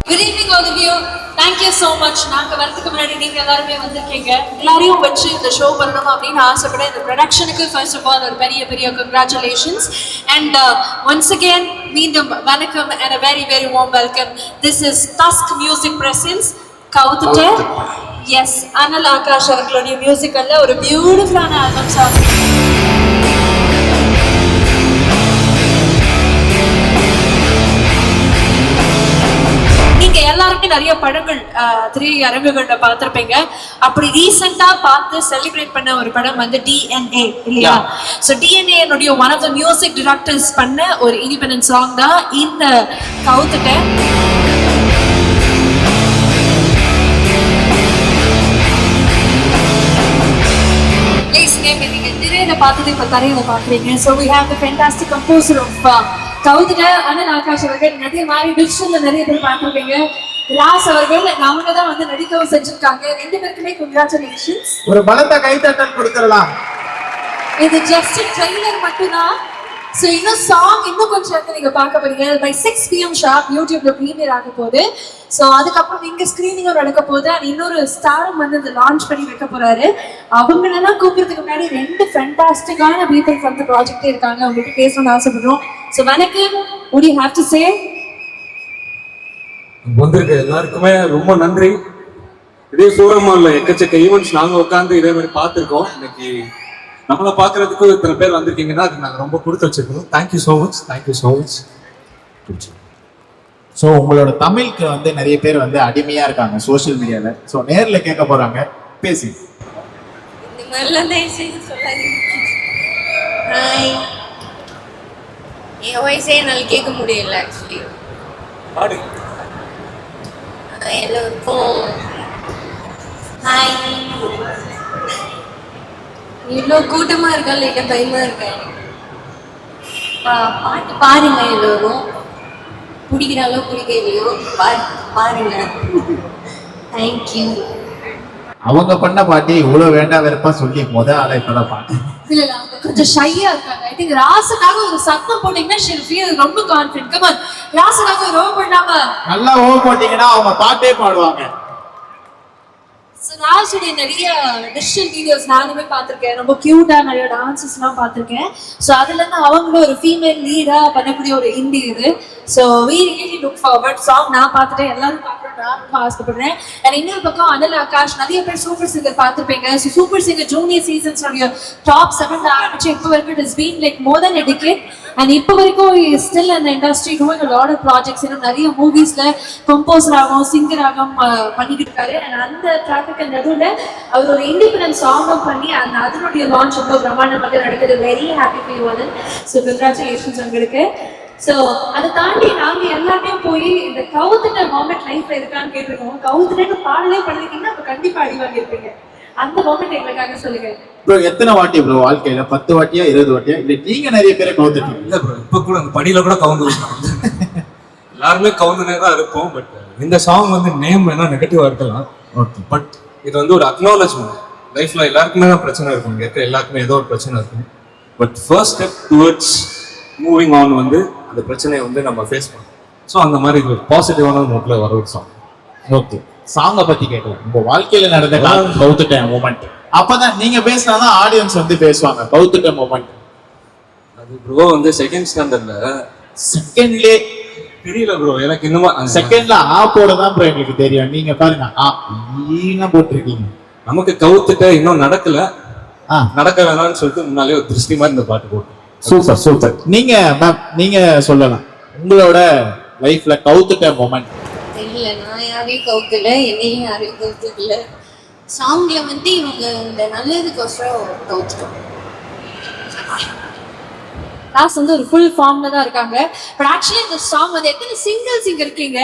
Good evening all of you. Thank you so much. நாங்க வரதுக்கு முன்னாடி நீங்க எல்லாரும் வந்திருக்கீங்க. எல்லாரையும் வச்சு இந்த ஷோ பண்ணணும் அப்படின்னு ஆசைப்பட இந்த ப்ரொடக்ஷனுக்கு first of all ஒரு பெரிய congratulations and once again மீண்டும் வணக்கம் and a very warm welcome. This is Tusk Music Presents கவுத்துட்ட. Yes, அனல் ஆகாஷ் அவர்களுடைய மியூசிக்கல்ல ஒரு பியூட்டிஃபுல்லான ஆல்பம் சாங். எல்லாருமே நிறைய படங்கள் திரையரங்குகள்ல பார்த்திருப்பீங்க. அப்படி ரீசெண்டா பார்த்து செலிப்ரேட் பண்ண ஒரு படம் வந்து DNA இல்லையா? சோ DNA என்னுடைய one of the music directors பண்ண ஒரு இண்டிபெண்டன்ட் சாங் தான் இந்த கவுத்துட்ட. நீங்க திரையில பார்த்தது இப்ப தரையில பாக்குறீங்க. So we have the fantastic composer of கவுத்துட்ட அனல் ஆகாஷ் அவர்கள். நிறைய மாதிரி டிஜிட்டல்ல நிறைய பேர் பார்த்திருப்பீங்க. ராஸ் அவர்கள் அவங்க தான் வந்து நடிக்கவும் செஞ்சிருக்காங்க. ரெண்டு பேருக்குமே கங்க்ராச்சுலேஷன்ஸ். ஒரு பலத்த கைத்தட்டல் கொடுக்கலாம். இது ஜஸ்ட் ட்ரெய்லர் மட்டும்தான். ஸோ இன்னும் சாங் இன்னும் கொஞ்சம் இடத்துல நீங்க பார்க்க போறீங்க. பை 6 PM ஷார்ப் யூடியூப்ல ப்ரீமியர் ஆக போகுது. ஸோ அதுக்கப்புறம் இங்க ஸ்கிரீனிங்கும் நடக்க போகுது. அண்ட் இன்னொரு ஸ்டாரும் வந்து இந்த லான்ச் பண்ணி வைக்க போறாரு. அவங்களெல்லாம் கூப்பிடுறதுக்கு முன்னாடி ரெண்டு ஃபேண்டாஸ்டிக்கான பீப்பிள் ஃப்ரம் தி ப்ராஜெக்டே இருக்காங்க. அவங்களுக்கு பேசணும்னு ஆசைப்படுறோம். ஸோ வணக்கம். would you have to say? வந்திருக்க எல்லாருக்குமே ரொம்ப நன்றி. இதே சூரமால எக்கச்சக்க ஈவெண்ட்ஸ் நாங்க உட்காந்து இதே மாதிரி பார்த்துருக்கோம். இன்னைக்கு நம்மளை பார்க்கறதுக்கு இத்தனை பேர் வந்திருக்கீங்கன்னா அதுக்கு நாங்கள் ரொம்ப கொடுத்து வச்சிருக்கோம். Thank you so much. ஸோ உங்களோட தமிழுக்கு வந்து நிறைய பேர் வந்து அடிமையா இருக்காங்க சோசியல் மீடியால. ஸோ நேரில் கேட்க போறாங்க, பேசி. இந்த மாதிரிலாம் தயவுசெய்து சொல்லாதீங்க. ஹாய், என் வாய்ஸே என்னால் கேட்க முடியல ஆக்சுவலி. எல்லோருக்கும் ஹாய். இவ்வளோ கூட்டமாக இருக்கா லைட்டாக பயமாக இருக்கேன். பாட்டு பாருங்க, எல்லோரும் பிடிக்கிறாலோ பிடிக்கலையோ பாருங்க. தேங்க்யூ. அவங்க பண்ண பாட்டு இவ்வளவு வேண்டாம் வெறுப்பா சொல்லி ஆளை இப்பதான் பாட்டு இல்ல அவங்க கொஞ்சம் ஷையா இருக்காங்க. ஐ திங்க் ராசுக்காக ஒரு சத்தம் போட்டீங்கன்னா she'll feel ரொம்ப கான்ஃபிடென்ட். கம் ஆன், ராசுக்காக ஒரு ஓ பண்ணாம நல்லா ஓ போட்டீங்கன்னா அவங்க பாட்டே பாடுவாங்க. ராசுடைய நிறைய டிஜிட்டல் வீடியோஸ் நானுமே பார்த்திருக்கேன். ரொம்ப கியூட்டா நிறைய டான்சஸ் எல்லாம் பார்த்திருக்கேன். ஸோ அதுல இருந்து அவங்களும் ஒரு ஃபீமேல் லீடா பண்ணக்கூடிய ஒரு இண்டி இது. So we really look forward. Song நான் பார்த்துட்டேன், எல்லாரும் பார்க்கணும் நான் ஆசைப்படுறேன். அண்ட் இன்னொரு பக்கம் அனல் ஆகாஷ் நிறைய பேர் சூப்பர் சிங்கர் பார்த்திருப்பீங்க. So super singer junior seasons top 7 ஆரம்பிச்சு இப்போ வரைக்கும் it has been like more than a decade. And இப்போ வரைக்கும் ஸ்டில் அந்த industry doing a lot of projects. இன்னும் நிறைய மூவிஸ்ல கம்போசர் ஆகும் சிங்கர் ஆகும் பண்ணிக்கிட்டு இருக்காரு. அண்ட் அந்த ட்ராஃபிக் நடுவில் அவர் ஒரு இண்டிபெண்டன்ட் சாங்கும் பண்ணி அந்த அதனுடைய லான்ச் ரொம்ப பிரம்மாண்டமாக நடக்குது. வெரி ஹாப்பி ஃபார் யூ அனல். ஸோ கங்க்ராச்சுலேஷன்ஸ் உங்களுக்கு. ஸோ அதை தாண்டி நாங்கள் எல்லாருமே போய் இந்த கவுத்துட்ட மொமெண்ட் லைஃப்ல இருக்கான்னு கேட்டிருக்கோம். கவுத்துட்டு பாடலே பண்ணிருக்கீங்கன்னா அப்போ கண்டிப்பா அடி வாங்கியிருப்பீங்க. அந்த மொமெண்ட் எங்களுக்காக சொல்லுங்க ப்ரோ. எத்தனை வாட்டி ப்ரோ வாழ்க்கையில? 10 வாட்டியா 20 வாட்டியா? இல்ல நீங்க நிறைய பேரை கவுத்துட்டீங்க? இல்ல ப்ரோ, இப்ப கூட அந்த படியில கூட கவுந்து எல்லாருமே கவுந்துனே தான் இருப்போம். பட் இந்த சாங் வந்து நேம் வேணா நெகட்டிவா இருக்கலாம். ஓகே, பட் இது வந்து ஒரு அக்னாலஜ்மெண்ட். லைஃப்ல எல்லாருக்குமே தான் பிரச்சனை இருக்கும், இங்க இருக்க எல்லாருக்குமே ஏதோ ஒரு பிரச்சனை இருக்கும். But first step towards moving on வந்து அந்த பிரச்சனையை வந்து நம்ம ஃபேஸ் பண்ணோம். ஸோ அந்த மாதிரி ஒரு பாசிட்டிவான நோட்ல வர ஒரு சாங். ஓகே, சாங்கை பத்தி கேட்கலாம். உங்க வாழ்க்கையில நடந்த கவுத்துட்ட மூமெண்ட். அப்பதான் நீங்க பேசினாதான் ஆடியன்ஸ் வந்து பேசுவாங்க. கவுத்துட்ட மூமெண்ட் அது ப்ரோ வந்து செகண்ட் செகண்ட்லே தெரியல ப்ரோ எனக்கு. இன்னுமா செகண்ட்ல ஆப்போட தான் ப்ரோ எங்களுக்கு தெரியும். நீங்க பாருங்க ஈனா போட்டிருக்கீங்க. நமக்கு கவுத்துட்ட இன்னும் நடக்கல, நடக்க வேணாம்னு சொல்லிட்டு முன்னாலே ஒரு திருஷ்டி மாதிரி இந்த பாட்டு போட்டோம். சூப்பர். நீங்க மேம் நீங்க சொல்லலாம் உங்களோட லைஃப்ல கவுத்துட்ட மொமெண்ட். இல்ல, நான் யாரையும் கவுத்துல, என்னையும் யாரையும் கவுத்துல. சாங்ல வந்து இவங்க இந்த நல்லதுக்கோசரம் கவுத்துட்டோம். ராஸ் வந்து ஒரு ஃபுல் ஃபார்ம்ல தான் இருக்காங்க. பட் ஆக்சுவலி இந்த சாங் வந்து எத்தனை சிங்கிள்ஸ் இங்க இருக்கீங்க?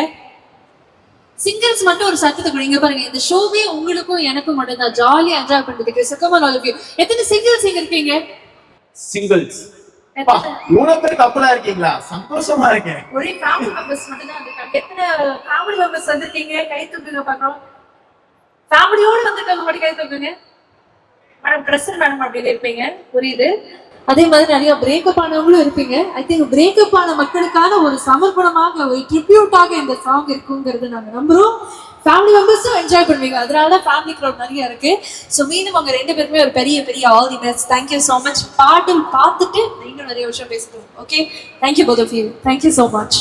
சிங்கிள்ஸ் மட்டும் ஒரு சத்தத்தை கொடுங்க பாருங்க. இந்த ஷோவே உங்களுக்கும் எனக்கும் மட்டும் தான் ஜாலியா என்ஜாய் பண்றதுக்கு. So come on all of you. எத்தனை சிங்கிள்ஸ் இங்க இருக்கீங்க? சிங்கிள்ஸ் இவ்வளவு பேர் கப்பலா இருக்கீங்களா? சந்தோஷமா இருக்கேன். ஒரே ஃபேமிலி மெம்பர்ஸ் மட்டும் தான் இருக்காங்க. எத்தனை ஃபேமிலி மெம்பர்ஸ் வந்திருக்கீங்க? கை தூக்குங்க பார்க்கலாம். ஃபேமிலியோட வந்திருக்கவங்க மட்டும் கை தூக்குங்க. மேடம் பிரசன்ட் மேடம் அப்படி இருப்பீங்க, புரியுது. அதே மாதிரி நிறைய பிரேக்கப் ஆனவங்களும் இருப்பீங்க. ஐ திங்க் பிரேக்கப் ஆன மக்களுக்கான ஒரு சமர்ப்பணமாக, ஒரு ட்ரிபியூட்டாக இந்த சாங் இருக்குங்கிறது நாங்க நம்புறோம். ஃபேமிலி மெம்பர்ஸும் என்ஜாய் பண்ணுவீங்க, அதனால தான் ஃபேமிலி க்ரௌட் நிறைய இருக்கு. ஸோ மீண்டும் அவங்க 2 பேருமே ஒரு பெரிய பெரிய all the best. Thank you so much. பாட்டு பார்த்துட்டு நீங்களும் நிறைய விஷயம் பேசிக்கணும். Okay, thank you both of you. Thank you so much.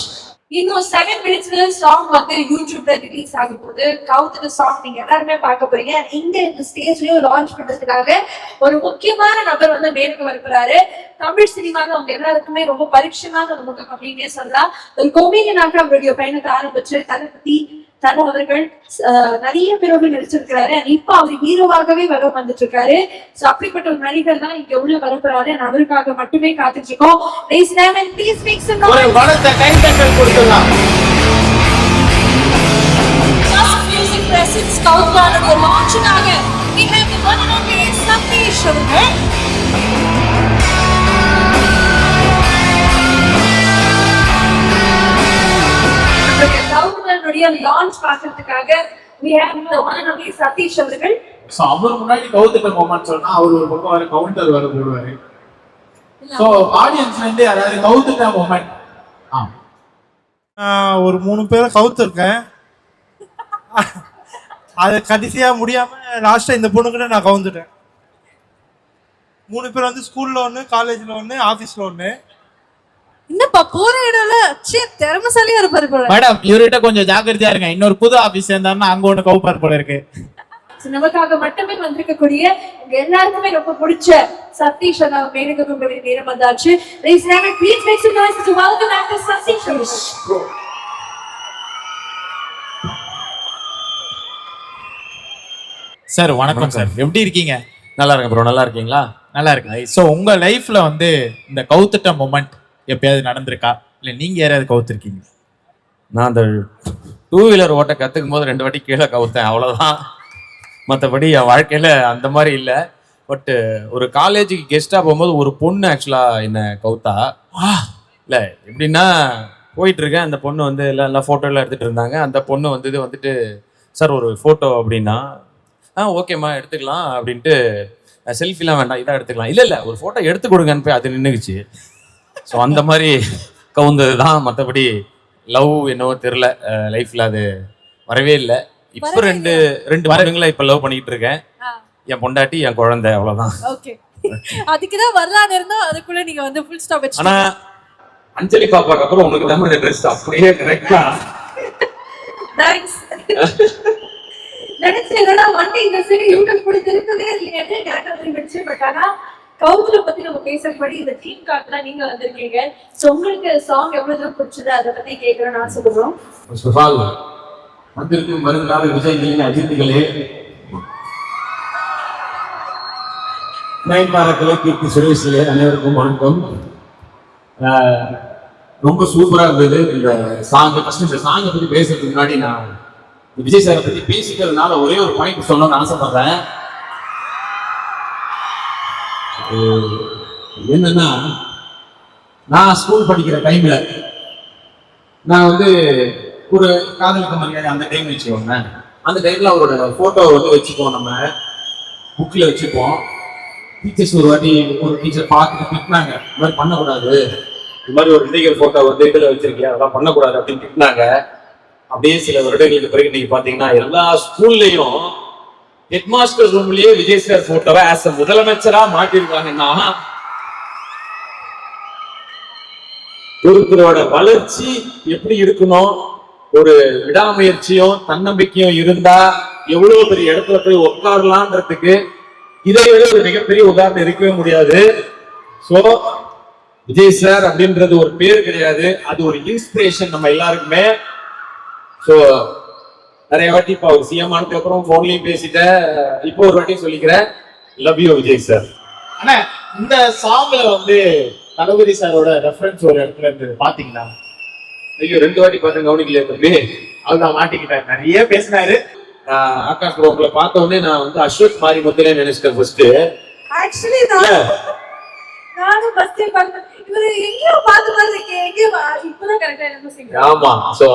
இன்னும் 7 மினிட்ஸ்ல சாங் வந்து யூடியூப்ல ரிலீஸ் ஆகும் போது கவுத்துட்டு சாங் நீங்க எல்லாருமே பார்க்க போறீங்க. இங்க இந்த ஸ்டேஜ்லயும் லான்ச் பண்றதுக்காக ஒரு முக்கியமான நபர் வந்து மேலுக்கு வரப்போறாரு. தமிழ் சினிமாவில் அவங்க எல்லாருக்குமே ரொம்ப பரிட்சயமான ஒரு முகம் அப்படின்னே சொல்லலாம். ஒரு கொமீடியனாக அவருடைய பயணத்தை ஆரம்பிச்சு தளபதி தல அவர்கள் நிறைய பேரோடு நடிச்சிருக்கிறாரு. இப்ப அவர் ஹீரோவாகவே வர வந்துட்டு இருக்காரு. சோ அப்படிப்பட்ட ஒரு நடிகர் தான் இங்க உள்ள வரப்போறாரு. அவருக்காக மட்டுமே காத்துட்டு இருக்கோம். ஒரு பலத்த கைத்தட்டல் கொடுக்கலாம். மியூசிக் பிரசன்ஸ் கவுத்வானுடைய லான்ச்சுக்காக we have the one and only Sathish அவர்கள். லான்ச் பார்க்கிறதுக்காக we have the one and only Sathish அவர்கள். சோ அவர் முன்னாடி கவுத்துட்ட மொமெண்ட் சொன்னா அவர் ஒரு பக்கம் வர கவுண்டர் வர போடுவாரு. சோ ஆடியன்ஸ்ல இருந்து யாராவது கவுத்துட்ட மொமெண்ட் ஒரு 3 பேரை கவுத்துருக்கேன். அது கடைசியா முடியாம லாஸ்டா இந்த பொண்ணுக்கிட்ட நான் கவுந்துட்டேன். 3 பேர் வந்து ஸ்கூல்ல ஒண்ணு, காலேஜ்ல ஒண்ணு, ஆபீஸ்ல ஒண்ணு. என்னப்பா போற இடம்ல திறமைசாலியா இருப்பாரு போல. மேடம் இவர்கிட்ட கொஞ்சம் ஜாக்கிரதையா இருங்க. இன்னொரு புது ஆபீஸ் சேர்ந்தாருன்னா அங்க ஒண்ணு கவுப்பார் போல இருக்கு. நமக்காக மட்டுமே வந்திருக்கக்கூடிய உங்க எல்லாருக்குமே ரொம்ப பிடிச்ச சதீஷ் அண்ணா மேலுக்கு கொண்டு வர நேரம் வந்தாச்சு. Please make some noise to welcome actor Satish அவர்கள். சார் வணக்கம் சார், எப்படி இருக்கீங்க? நல்லா இருக்கேன் ப்ரோ. நல்லா இருக்கீங்களா? நல்லா இருக்கு. ஸோ உங்க லைஃப்ல வந்து இந்த கவுத்துட்ட மொமெண்ட் எப்பயாவது நடந்திருக்கா, இல்ல நீங்க யாராவது கவுத்துருக்கீங்க? நான் அந்த 2 வீலர் ஓட்ட கற்றுக்கும் போது 2 வாட்டி கீழே கவுத்தேன், அவ்வளோதான். மற்றபடி என் வாழ்க்கையில் அந்த மாதிரி இல்லை. பட்டு ஒரு காலேஜுக்கு கெஸ்ட்டாக போகும்போது ஒரு பொண்ணு ஆக்சுவலாக என்னை கவுத்தா. இல்லை எப்படின்னா, போயிட்டுருக்கேன், அந்த பொண்ணு வந்து எல்லாம் ஃபோட்டோலாம் எடுத்துகிட்டு இருந்தாங்க. அந்த பொண்ணு வந்துட்டு சார் ஒரு ஃபோட்டோ அப்படின்னா, ஓகேம்மா எடுத்துக்கலாம் அப்படின்ட்டு, செல்ஃபிலாம் வேண்டாம் இதாக எடுத்துக்கலாம், இல்லை ஒரு ஃபோட்டோ எடுத்து கொடுங்கன்னு போய் அது நின்றுக்குச்சு. ஸோ அந்த மாதிரி கவுந்தது தான். மற்றபடி லவ் என்னவோ தெரில, லைஃப்பில் அது வரவே இல்லை. இப்போ ரெண்டு வருடங்களா இப்போ லவ் பண்ணிக்கிட்டு இருக்கேன். என் பொண்டாட்டி, என் குழந்தை, அவ்வளோதான். ஓகே, அதுக்குதான் வரலான்னு இருந்தோம். அதுக்குள்ள நீங்க வந்து ஃபுல் ஸ்டாப் வச்சு. ஆனா அஞ்சலி பாப்பாக்கு அப்புறம் உனக்கு தான் இந்த ட்ரெஸ் அப்படியே கரெக்டா. தேங்க்ஸ். நினைச்சேன்னா வண்டி இந்த சைடு யூடியூப் கூட திருப்பவே இல்லையே கரெக்டா திரும்பிச்சு. பட் ஆனா கவுத்துல பத்தி நம்ம பேசுறபடி இந்த டீம் கார்ட்ல நீங்க வந்திருக்கீங்க. சோ உங்களுக்கு சாங் எவ்வளவு தூரம் பிடிச்சது அதை பத்தி கேட்கறேன்னு ஆசைப்படுறோம். வந்திருக்கும் வருங்கால விஜய் அஜித்துகளே, நயன்தாராக்களே, கீர்த்தி சுரேஷ்களே, அனைவருக்கும் வணக்கம். ரொம்ப சூப்பரா இருந்தது இந்த சாங். ஃபர்ஸ்ட் இந்த சாங்கை பத்தி பேசுறதுக்கு முன்னாடி நான் விஜய் சாரை பத்தி பேசிக்கிறதுனால ஒரே ஒரு பாயிண்ட் சொல்லணும்னு ஆசைப்படுறேன். என்னன்னா, நான் ஸ்கூல் படிக்கிற டைம்ல நான் வந்து ஒரு காதலுக்கு மரியாதை அந்த டைம் வச்சுக்கோங்க. அந்த டைம்ல அவரோட போட்டோ வந்து வச்சுப்போம், நம்ம புக்ல வச்சுப்போம். டீச்சர்ஸ் ஒரு வாட்டி ஒரு டீச்சர் பார்த்துட்டு திட்டினாங்க, இந்த மாதிரி பண்ணக்கூடாது, இந்த மாதிரி ஒரு விஜய் போட்டோ வந்து இதில் வச்சிருக்கேன், அதெல்லாம் பண்ணக்கூடாது அப்படின்னு திட்டினாங்க. அப்படியே சில வருடங்களுக்கு பிறகு நீங்க பாத்தீங்கன்னா எல்லா ஸ்கூல்லையும் ஹெட் மாஸ்டர் ரூம்லயே விஜய் சார் போட்டோவை ஆஸ் முதலமைச்சரா மாட்டிருக்காங்கன்னா, ஒருத்தரோட வளர்ச்சி எப்படி இருக்கணும், ஒரு விடாமுயற்சியும் தன்னம்பிக்கையும் இருந்தா எவ்வளவு பெரிய இடத்துல போய் உட்காரலான்றதுக்கு இதை விட ஒரு மிகப்பெரிய உதாரணம் இருக்கவே முடியாது. சோ விஜய் சார் அப்படின்றது ஒரு பேர் கிடையாது, அது ஒரு இன்ஸ்பிரேஷன் நம்ம எல்லாருக்குமே. சோ நிறைய வாட்டி இப்போ அவர் சிஎம் ஆனதுக்கு அப்புறம் போன்லயும் பேசிட்டேன், இப்போ ஒரு வாட்டி சொல்லிக்கிறேன், லவ் யூ விஜய் சார். ஆனா இந்த சாங்ல வந்து தளபதி சாரோட ரெஃபரன்ஸ் ஒரு இடத்துல இருந்து பாத்தீங்களா? ஐயோ 2 வாட்டி பார்த்தேன், கவனிக்கலையே தம்பி. அதுதான் மாட்டிக்கிட்டேன், நிறைய பேசினாரு. ஆகாஷ் ப்ரோக்ல பார்த்த உடனே நான் வந்து அஸ்வத் மாரி முத்திலே நினைச்சிட்டேன் ஃபர்ஸ்ட். ஆக்சுவலி நானும் ஃபர்ஸ்ட் டைம் பார்த்தேன், இவரு எங்கேயோ பார்த்து இருக்கேன், எங்கேயோ இப்பதான் கரெக்டா எனக்கு சிங். ஆமா, சோ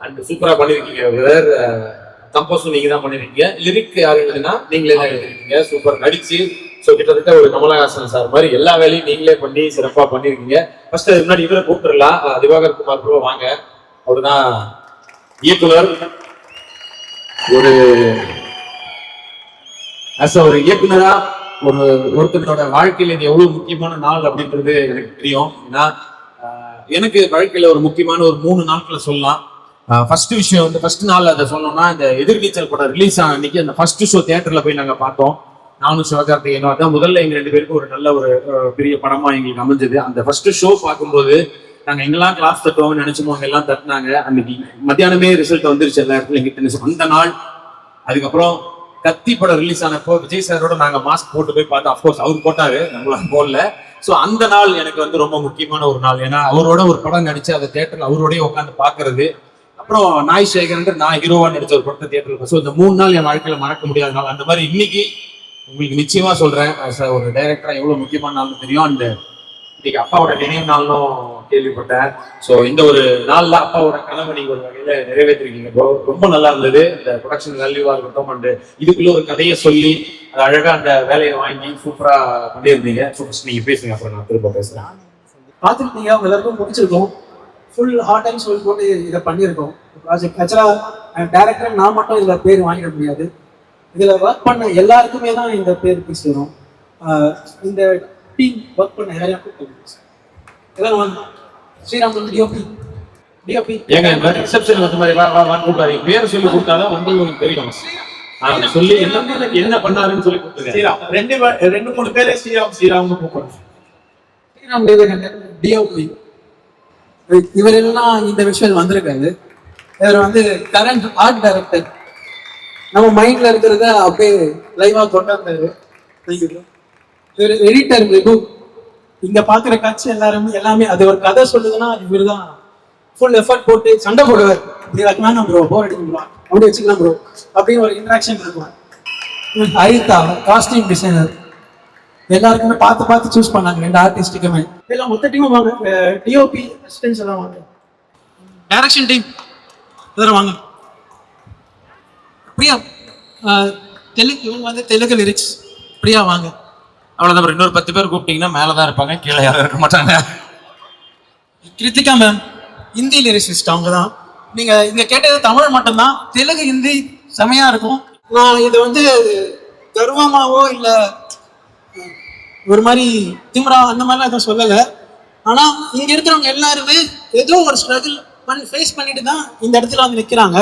அந்த சூப்பரா பண்ணிருக்கீங்க பிரதர். கம்போஸ் நீங்க தான் பண்ணிருக்கீங்க, லிரிக் யாரு எழுதுனா நீங்களே தான் எழுதிருக்கீங்க. சூப்பர், நடிச்சு ஸோ கிட்டத்தட்ட ஒரு கமலஹாசன் சார் மாதிரி எல்லா வேலையும் நீங்களே பண்ணி சிறப்பா பண்ணிருக்கீங்க. ஃபர்ஸ்ட் அதுக்கு முன்னாடி இவரை கூப்பிட்டுலாம், திவாகர் குமார் ப்ரோ வாங்க. அவருதான் இயக்குனர். ஒரு ஒரு இயக்குனரா ஒருத்தரோட வாழ்க்கையில இது எவ்வளவு முக்கியமான நாள் அப்படின்றது எனக்கு தெரியும். ஏன்னா எனக்கு வாழ்க்கையில ஒரு முக்கியமான ஒரு 3 நாட்களை சொல்லலாம். ஃபர்ஸ்ட் விஷயம் வந்து ஃபர்ஸ்ட் நாள் அதை சொல்லணும்னா, இந்த எதிர்நீச்சல் படம் ரிலீஸ் ஆன அன்னைக்கு அந்த ஃபர்ஸ்ட் ஷோ தியேட்டர்ல போய் நாங்க பார்த்தோம். நானும் சிவகார்த்திகேயனும். அதான் முதல்ல எங்க 2 பேருக்கும் ஒரு நல்ல ஒரு பெரிய படமா எங்களுக்கு அமைஞ்சது. அந்த ஃபர்ஸ்ட் ஷோ பார்க்கும்போது நாங்க எங்கெல்லாம் கிளாஸ் தட்டுவோம்னு நினைச்சோமோ அங்க எல்லாம் தட்டினாங்க. அன்னைக்கு மத்தியானமே ரிசல்ட் வந்துருச்சு எல்லா இடத்துல எங்கிட்ட அந்த நாள். அதுக்கப்புறம் கத்தி படம் ரிலீஸ் ஆனப்போ விஜய் சாரோட நாங்க மாஸ்க் போட்டு போய் பார்த்தோம். அப்கோர்ஸ் அவர் போட்டாரு, நம்மளால போடல. ஸோ அந்த நாள் எனக்கு வந்து ரொம்ப முக்கியமான ஒரு நாள். ஏன்னா அவரோட ஒரு படம் நடிச்சு அதை தியேட்டர்ல அவரோடய உட்காந்து பாக்குறது. அப்புறம் நாய் சேகரன் நான் ஹீரோவா நடிச்ச ஒரு படத்தை தியேட்டர்ல. ஸோ இந்த 3 நாள் என் வாழ்க்கையில மறக்க முடியாத நாள். அந்த மாதிரி இன்னைக்கு உங்களுக்கு நிச்சயமா சொல்றேன், ஒரு டைரக்டரா எவ்வளவு முக்கியமான நாள்னு தெரியும். அந்த இன்னைக்கு அப்பாவோட நினைவு நாளும் கேள்விப்பட்டேன். ஸோ இந்த ஒரு நாள்ல அப்பாவோட கனவை நீங்க ஒரு வகையில நிறைவேற்றிருக்கீங்க ப்ரோ. ரொம்ப நல்லா இருந்தது. இந்த ப்ரொடக்ஷன் வேல்யூவா இருக்கட்டும், அண்ட் இதுக்குள்ள ஒரு கதையை சொல்லி அது அழகா அந்த வேலையை வாங்கி சூப்பரா பண்ணியிருந்தீங்க. ஸோ ஃபர்ஸ்ட் நீங்க பேசுங்க, அப்புறம் நான் திரும்ப பேசுறேன். பார்த்துருக்கீங்க, அவங்க எல்லாருக்கும் முடிச்சிருக்கோம். ஃபுல் ஹார்ட் அண்ட் சோல் போட்டு இதை பண்ணியிருக்கோம் ப்ராஜெக்ட். ஆக்சுவலாக டேரக்டர் நான் மட்டும் இதில் பேர் வாங்கிட முடியாது. இதில் ஒர்க் பண்ண எல்லாருக்குமே தான் இந்த பேர் போய் சேரும். இந்த டீம் ஒர்க் பண்ண யாரையும் எல்லாம் ஸ்ரீராம் டிஓபி ஏங்க ரிசப்ஷன் வந்து மாதிரி கூப்பிட்டாரு, பேர் சொல்லி கொடுத்தாதான் வந்து உங்களுக்கு தெரியும். சொல்லி என்ன பண்ணாருன்னு சொல்லி கொடுத்துருக்கேன். ஸ்ரீராம் 2-3 பேர் ஸ்ரீராம் கூப்பிடுறோம். ஸ்ரீராம் தேவகண்ணன் டிஓபி. இவர் எல்லாம் இந்த விஷயம் வந்திருக்காரு. இவர் வந்து கரண்ட் ஆர்ட் டைரக்டர். நம்ம மைண்ட்ல இருக்கிறத அப்படியே லைவா கொண்டாந்தாரு. இவர் எடிட்டர் விபு. இங்க பாக்குற காட்சி எல்லாமே அது ஒரு கதை சொல்லுதுன்னா இவர் தான் ஃபுல் எஃபர்ட் போட்டு சண்டை போடுவார். இப்படி வைக்கலாம் ப்ரோ, போர் அடிக்கும் ப்ரோ, அப்படி வச்சுக்கலாம் ப்ரோ அப்படின்னு ஒரு இன்ட்ராக்ஷன் இருக்கும். Haritha costume designer. எல்லாருக்குமே பார்த்து சூஸ் பண்ணாங்க 2 ஆர்டிஸ்டுக்குமே. எல்லாம் மொத்த டீமும் வாங்க. டிஓபி அசிஸ்டன்ஸ் எல்லாம் வாங்க. டைரக்ஷன் டீம் இதெல்லாம் வாங்க. பிரியா இவங்க வந்து தெலுங்கு லிரிக்ஸ். பிரியா வாங்க. அவ்வளவுதான். இன்னொரு 10 பேர் கூப்பிட்டீங்கன்னா மேலதான் இருப்பாங்க, கீழே யாரும் இருக்க மாட்டாங்க. Kiruthika ma'am Hindi lyricist. அவங்க தான். நீங்க இங்க கேட்டது தமிழ் மட்டும்தான். தெலுங்கு ஹிந்தி செமையா இருக்கும். நான் இது வந்து கர்வமாவோ இல்ல ஒரு மாதிரி திமிரா அந்த மாதிரிலாம் எதுவும் சொல்லலை. ஆனா இங்க இருக்கிறவங்க எல்லாருமே ஏதோ ஒரு ஸ்ட்ரகிள் ஃபேஸ் பண்ணிட்டு தான் இந்த இடத்துல வந்து நிற்கிறாங்க.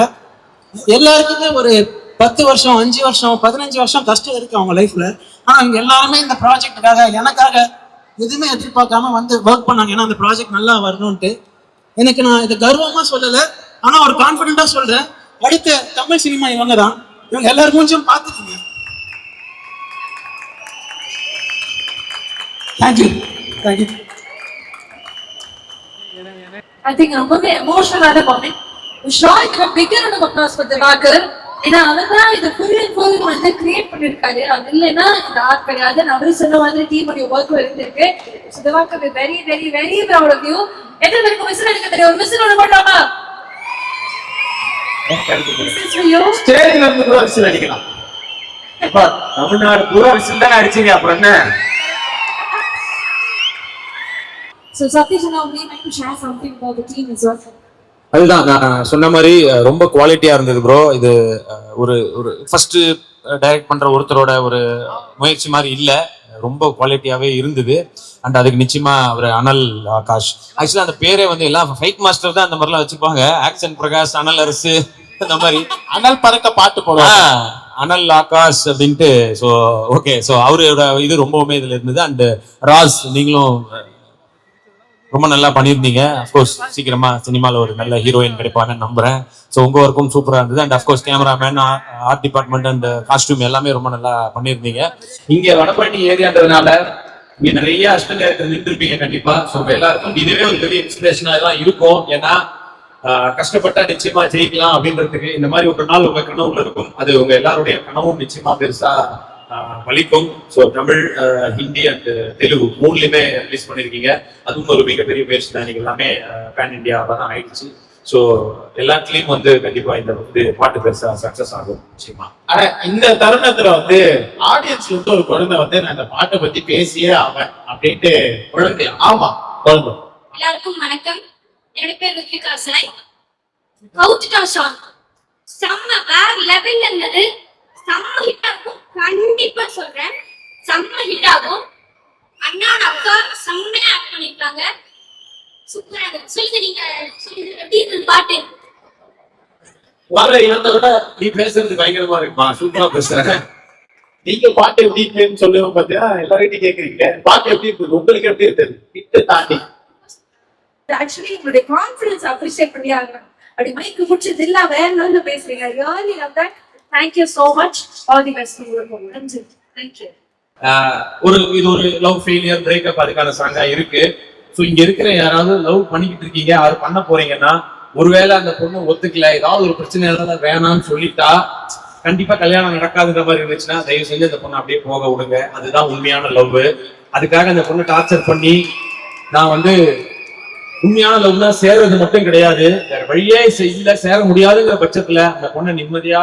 எல்லாருக்குமே ஒரு 10 வருஷம் 5 வருஷம் 15 வருஷம் கஷ்டம் இருக்கு அவங்க லைஃப்ல. ஆனா இங்க எல்லாருமே இந்த ப்ராஜெக்டுக்காக எனக்காக எதுவுமே எதிர்பார்க்காம வந்து ஒர்க் பண்ணாங்க. ஏன்னா அந்த ப்ராஜெக்ட் நல்லா வரணும்ட்டு. எனக்கு நான் இதை கர்வமா சொல்லலை, ஆனா ஒரு கான்ஃபிடென்ட்டா சொல்றேன். அடுத்த தமிழ் சினிமா இவங்க தான். இவங்க எல்லாரும் கொஞ்சம் பார்த்துக்கோங்க. தேங்க்யூ. I think ரொம்பவே எமோஷனலான மொமெண்ட். ஷாய்க்கு பிகர் நம்ம அப்ளாஸ் for திவாகர். ஏன்னா அவர் தான் இதை ஃபுல் வந்து கிரியேட் பண்ணிருக்காரு. அது இல்லைன்னா இந்த ஆர்ட் கிடையாது. அவரு சொன்ன மாதிரி டீமுடைய ஒர்க் இருந்திருக்கு. So Divakar very very very proud of you. எத்தனை பேருக்கு விசில் அடிக்க தெரியும்? ஒரு விசில் ஒன்று போட்டோமா? ஸ்டேஜ்ல இருந்து கூட விசில் அடிக்கலாம். தமிழ்நாடு பூரா விசில் தான் அடிச்சீங்க, அப்புறம் என்ன? So Satish, now we like to share something about the team as well. அதுதான் நான் சொன்ன மாதிரி ரொம்ப குவாலிட்டியா இருந்தது ப்ரோ. இது ஒரு ஃபர்ஸ்ட் டைரக்ட் பண்ற ஒருத்தரோட ஒரு முயற்சி மாதிரி இல்ல, ரொம்ப குவாலிட்டியாவே இருந்தது. அண்ட் அதுக்கு நிச்சயமா அவர் அனல் ஆகாஷ். ஆக்சுவலா அந்த பேரே வந்து எல்லாம் ஃபைட் மாஸ்டர் தான் அந்த மாதிரிலாம் வச்சுப்பாங்க. ஆக்ஷன் பிரகாஷ், அனல் அரசு, அந்த மாதிரி அனல் பறக்க பாட்டு போடுவாங்க, அனல் ஆகாஷ் அப்படின்ட்டு. ஸோ ஓகே, ஸோ அவரோட இது ரொம்பவுமே இதுல இருந்தது. அண்ட் ராஸ், நீங்களும் ரொம்ப நல்லா பண்ணியிருந்தீங்க. அஃப்கோர்ஸ் சீக்கிரமா சினிமாவில் ஒரு நல்ல ஹீரோயின் கிடைப்பான்னு நம்புறேன். ஸோ உங்க ஒர்க்கும் சூப்பராக இருந்தது. And of course cameraman, art department and costume எல்லாமே ரொம்ப நல்லா பண்ணியிருந்தீங்க. இங்க வடபழனி ஏரியான்றதுனால இங்க நிறைய அஷ்டங்கள் நின்றுருப்பீங்க கண்டிப்பா. ஸோ எல்லாருக்கும் இதுவே ஒரு பெரிய இன்ஸ்பிரேஷனா தான் இருக்கும். ஏன்னா கஷ்டப்பட்டா நிச்சயமா ஜெயிக்கலாம் அப்படின்றதுக்கு இந்த மாதிரி ஒரு நாள் உங்க கனவுல இருக்கும். அது உங்க எல்லாருடைய கனவும் நிச்சயமா பெருசா பலிக்கும். ஸோ தமிழ், ஹிந்தி அண்ட் தெலுங்கு 3லையுமே ரிலீஸ் பண்ணிருக்கீங்க. அதுவும் ஒரு மிகப்பெரிய முயற்சி தான். நீங்க எல்லாமே பேன் இண்டியாவாக தான் ஆயிடுச்சு. ஸோ எல்லாத்துலயும் வந்து கண்டிப்பா இந்த வந்து பாட்டு பெருசா சக்சஸ் ஆகும் நிச்சயமா. ஆனா இந்த தருணத்துல வந்து ஆடியன்ஸ்ல இருந்து ஒரு குழந்தை வந்து நான் இந்த பாட்டை பத்தி பேசியே ஆவேன் அப்படின்ட்டு குழந்தையா? ஆமா குழந்தை. எல்லாருக்கும் வணக்கம். என்னோட பேர் ருத்விகா சாய். கவுத்துட்டா சாங் செம்ம வேற லெவல்ல இருந்தது. செம்ம ஹிட் ஆகும், கண்டிப்பா சொல்றேன். செம்ம ஹிட் ஆகும். அண்ணா அக்கா செம்மையா ஆக்ட் பண்ணிருக்காங்க. சூப்பரா இருக்கு. சொல்லுங்க, நீங்க சொல்லுங்க, எப்படி இருந்தது பாட்டு? வர இனத்தை விட நீ பேசுறது பயங்கரமா இருக்குமா, சூப்பரா பேசுறேன். நீங்க பாட்டு எப்படி இருக்குன்னு சொல்லுவோம் பாத்தியா, எல்லார்கிட்டையும் கேக்குறீங்க பாட்டு எப்படி இருக்குது, உங்களுக்கு எப்படி இருக்குது ஹிட் தாண்டி? ஆக்சுவலி உங்களுடைய கான்ஃபிடன்ஸ் அப்ரிஷியேட் பண்ணி ஆகணும். அப்படி மைக்கு பிடிச்சது இல்ல வேற லெவல்ல பேசுறீங்க. Really love that. Thank you so much. All the best உங்களுக்கு. நன்றி. Thank you. இது ஒரு லவ் ஃபெயிலியர் பிரேக்கப் அதுக்கான சாங்கா இருக்கு. ஸோ இங்க இருக்கிற யாராவது லவ் பண்ணிக்கிட்டு இருக்கீங்க, யாரு பண்ண போறீங்கன்னா, ஒருவேளை அந்த பொண்ணு ஒத்துக்கல, ஏதாவது ஒரு பிரச்சனை வேணாம்னு சொல்லிட்டா கண்டிப்பா கல்யாணம் நடக்காதுன்ற மாதிரி இருந்துச்சுன்னா தயவு செஞ்சு அந்த பொண்ணை அப்படியே போக விடுங்க. அதுதான் உண்மையான லவ். அதுக்காக அந்த பொண்ணு டார்ச்சர் பண்ணி நான் வந்து உண்மையான லவ்னா சேர்றது மட்டும் கிடையாது, வேற வழியே இல்ல சேர முடியாதுங்கிற பட்சத்துல அந்த பொண்ணை நிம்மதியா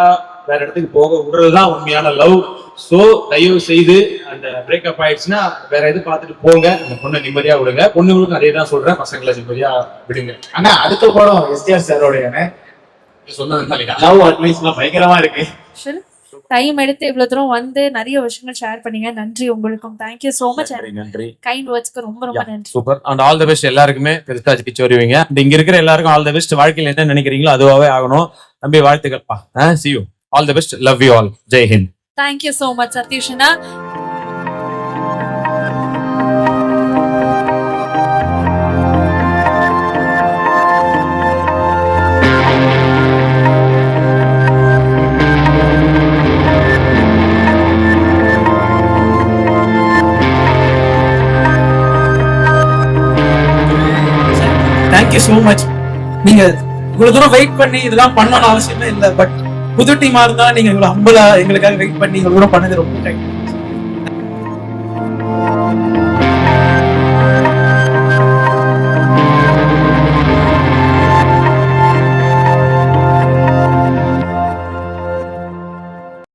வேற இடத்துக்கு போக விடுறதுதான் உண்மையான லவ். சோ தயவு செய்து அந்த பிரேக்கப் ஆயிடுச்சுன்னா வேற எது பார்த்துட்டு போங்க, அந்த பொண்ணை நிம்மதியா விடுங்க. பொண்ணுங்களுக்கும் அதே தான் சொல்றேன், பசங்களை நிம்மதியா விடுங்க. ஆனா அடுத்த படம் எஸ்டிஆர் சாரோட சொன்னது லவ் அட்வைஸ்லாம் பயங்கரமா இருக்கு. டைம் எடுத்து இவ்வளவு தூரம் வந்து நிறைய விஷயங்கள் ஷேர் பண்ணீங்க. நன்றி உங்களுக்கும். Thank you so much. நன்றி. கைண்ட் வேர்ட்ஸ்க்கு ரொம்ப ரொம்ப நன்றி. Super and all the best எல்லாருக்குமே. பெருசா ஜெயிச்சு வருவீங்க. இங்க இருக்கிற எல்லாருக்கும் ஆல் தி பெஸ்ட். வாழ்க்கையில என்ன நினைக்கிறீங்களோ அதுவாவே ஆகணும். தம்பி வாழ்த்துக்கள்ப்பா. see you. All the best. Love you all. Jai Hind. Thank you so much, Satyushana. Thank you so much. நீங்க இவ்வளவு தூரம் வெயிட் பண்ணி இதெல்லாம் பண்ணணும்னு அவசியமே இல்லை. பட் புது டீமா இருந்தா நீங்க இவ்வளவு ஹம்பிளா எங்களுக்காக வெயிட் பண்ணி இவ்வளவு தூரம் பண்ணது ரொம்ப தேங்க்யூ.